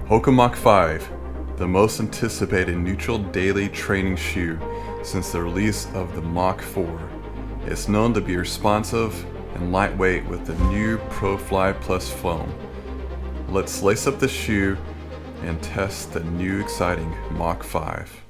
Hoka Mach 5, the most anticipated neutral daily training shoe since the release of the Mach 4. It's known to be responsive and lightweight with the new ProFly Plus foam. Let's lace up the shoe and test the new exciting Mach 5.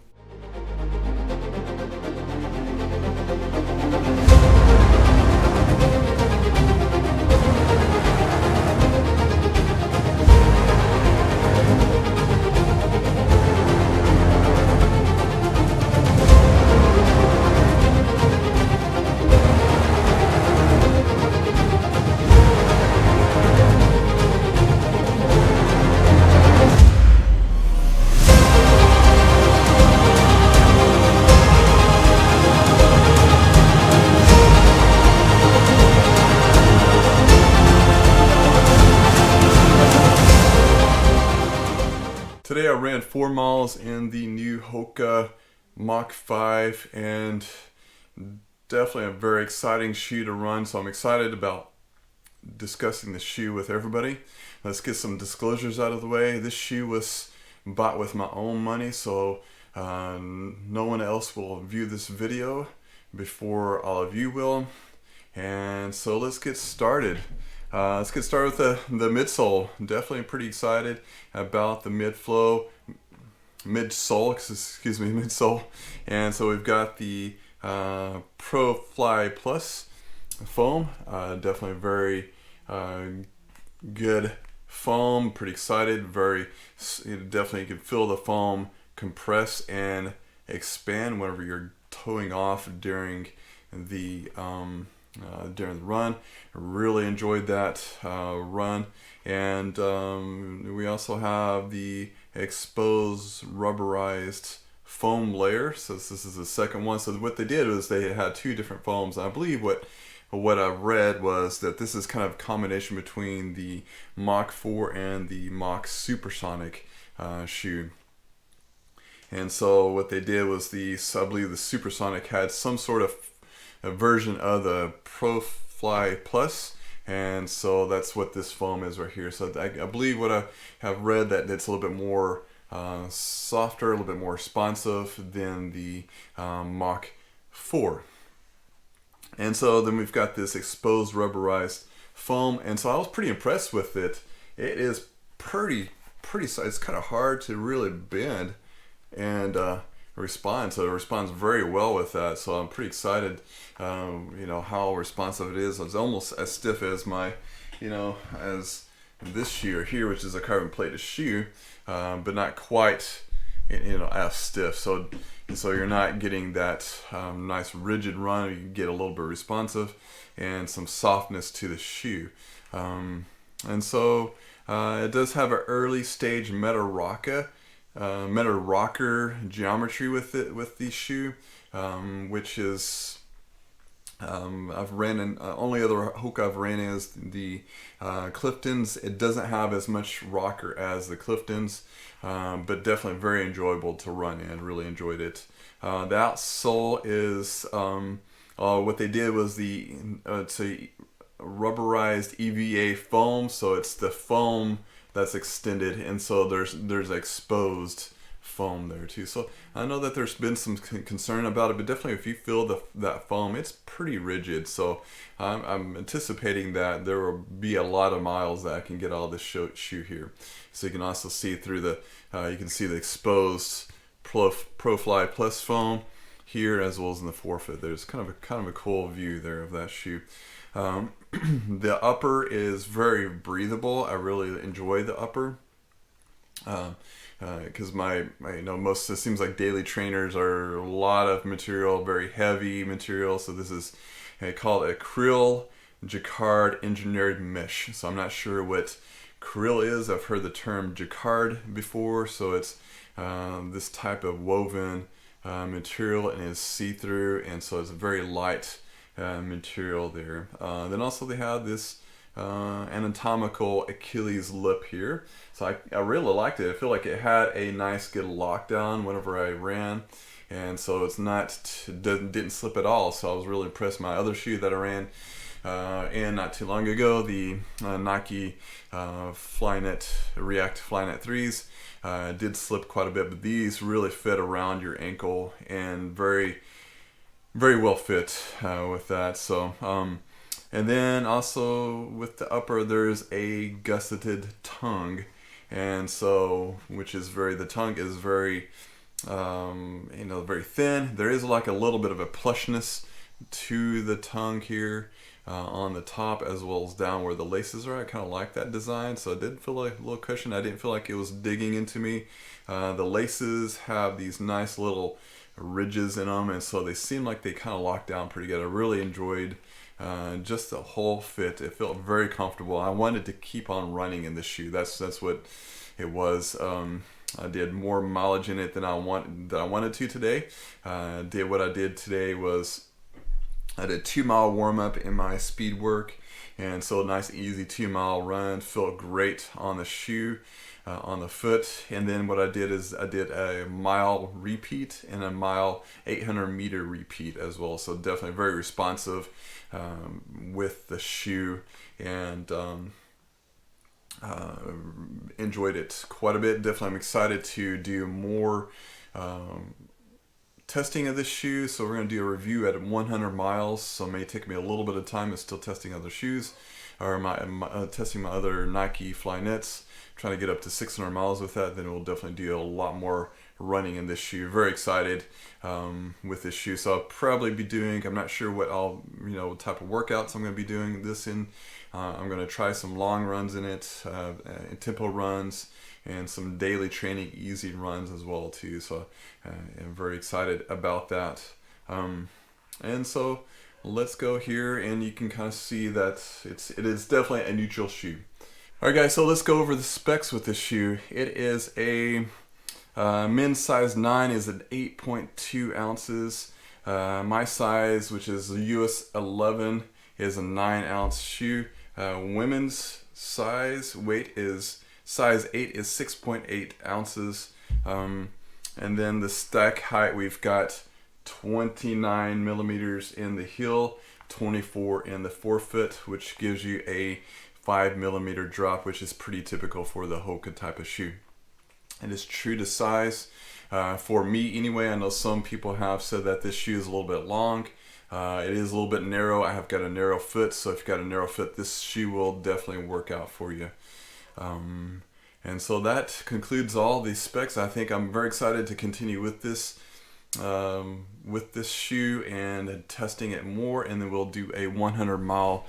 Today I ran 4 miles in the new Hoka Mach 5, and definitely a very exciting shoe to run, so I'm excited about discussing the shoe with everybody. Let's get some disclosures out of the way. This shoe was bought with my own money, so no one else will view this video before all of you will. And so let's get started. Let's get started with the midsole. Definitely pretty excited about the midsole. And so we've got the ProFly Plus foam. Definitely very good foam. Pretty excited. Definitely you can feel the foam compress and expand whenever you're toeing off during the run. I really enjoyed that run. And we also have the exposed rubberized foam layer. So this is the second one. So what they did was they had 2 different foams. I believe what I read was that this is kind of a combination between the Mach 4 and the Mach Supersonic shoe. And so what they did was I believe the Supersonic had some sort of a version of the ProFly Plus, and so that's what this foam is right here. So I believe what I have read that it's a little bit more softer, a little bit more responsive than the Mach 4. And so then we've got this exposed rubberized foam, and so I was pretty impressed with it. It is pretty it's kind of hard to really bend and respond, so it responds very well with that. So I'm pretty excited how responsive it is. It's almost as stiff as my as this shoe here, which is a carbon plated shoe, but not quite as stiff. So you're not getting that nice rigid run. You get a little bit responsive and some softness to the shoe. And so it does have an early stage meta rocker geometry with the shoe, which is I've ran in only other Hoka I've ran is the Cliftons. It doesn't have as much rocker as the Cliftons, but definitely very enjoyable to run in. Really enjoyed it. The outsole is what they did was it's a rubberized EVA foam, so it's the foam that's extended, and so there's exposed foam there too. So I know that there's been some concern about it, but definitely if you feel that foam, it's pretty rigid. So I'm anticipating that there will be a lot of miles that I can get out of this shoe here. So you can also see through you can see the exposed ProFly Plus foam here, as well as in the forefoot. There's kind of a cool view there of that shoe. The upper is very breathable. I really enjoy the upper because it seems like daily trainers are a lot of material, very heavy material. So this is called acryl jacquard engineered mesh. So I'm not sure what acryl is. I've heard the term jacquard before. So it's this type of woven material, and is see-through, and so it's a very light material there. Then also they have this anatomical Achilles lip here. So I really liked it. I feel like it had a nice good lockdown whenever I ran, and so it's didn't slip at all. So I was really impressed. My other shoe that I ran and not too long ago, the Nike Flyknit React Flyknit 3s did slip quite a bit, but these really fit around your ankle and very well fit with that. So and then also with the upper, there's a gusseted tongue, and so the tongue is very very thin. There is like a little bit of a plushness to the tongue here on the top as well as down where the laces are. I kind of like that design, so it did feel like a little cushion. I didn't feel like it was digging into me. The laces have these nice little ridges in them, and so they seem like they kind of lock down pretty good. I really enjoyed just the whole fit. It felt very comfortable. I wanted to keep on running in this shoe. That's what it was. I did more mileage in it than I wanted to today. What I did today was I did a 2-mile warm up in my speed work, and so a nice easy 2-mile run. Felt great on the shoe, on the foot. And then what I did is I did a mile repeat and a mile 800-meter repeat as well. So definitely very responsive with the shoe, and enjoyed it quite a bit. Definitely I'm excited to do more testing of this shoe. So we're going to do a review at 100 miles, so it may take me a little bit of time. It's still testing other shoes, or testing my other Nike Flyknits, trying to get up to 600 miles with that. Then we'll definitely do a lot more running in this shoe. Very excited with this shoe. So I'll probably be doing, I'm not sure what what type of workouts I'm going to be doing this in. I'm going to try some long runs in it, tempo runs, and some daily training easy runs as well too. So I'm very excited about that. And so let's go here, and you can kind of see that it is definitely a neutral shoe. All right guys, so let's go over the specs with this shoe. It is a men's size 9 is at 8.2 ounces. My size, which is the US 11, is a 9-ounce shoe. Women's size weight is size 8 is 6.8 ounces. And then the stack height, we've got 29 millimeters in the heel, 24 in the forefoot, which gives you a 5 millimeter drop, which is pretty typical for the Hoka type of shoe. It is true to size for me anyway. I know some people have said that this shoe is a little bit long. It is a little bit narrow. I have got a narrow foot, so if you've got a narrow foot, this shoe will definitely work out for you. And so that concludes all the specs. I think I'm very excited to continue with this shoe and testing it more, and then we'll do a 100-mile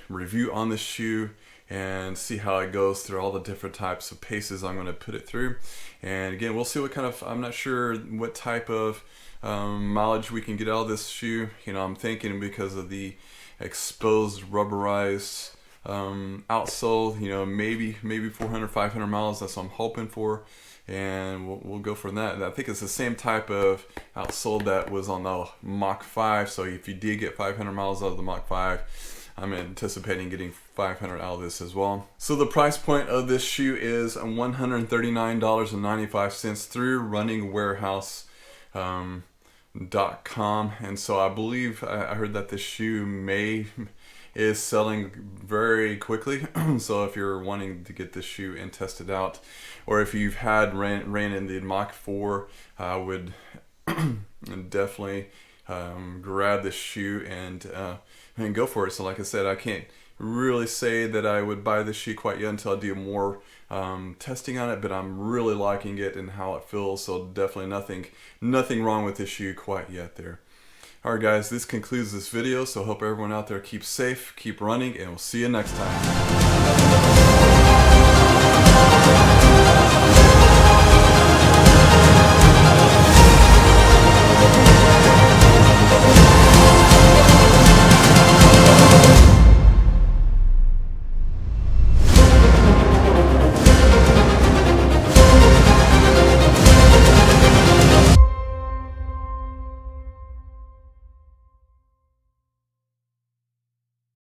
review on this shoe and see how it goes through all the different types of paces I'm going to put it through. And again, we'll see what kind of, I'm not sure what type of mileage we can get out of this shoe. I'm thinking because of the exposed rubberized outsole, maybe 400, 500 miles. That's what I'm hoping for, and we'll go from that. And I think it's the same type of outsole that was on the Mach 5. So if you did get 500 miles out of the Mach 5, I'm anticipating getting 500 out of this as well. So the price point of this shoe is $139.95 through runningwarehouse.com. And so I believe I heard that this shoe is selling very quickly. So if you're wanting to get this shoe and test it out, or if you've ran in the Mach 4, I would definitely grab this shoe and go for it. So like I said, I can't really say that I would buy this shoe quite yet until I do more testing on it, but I'm really liking it and how it feels. So definitely nothing wrong with this shoe quite yet there. Alright guys, this concludes this video, so hope everyone out there keeps safe, keep running, and we'll see you next time.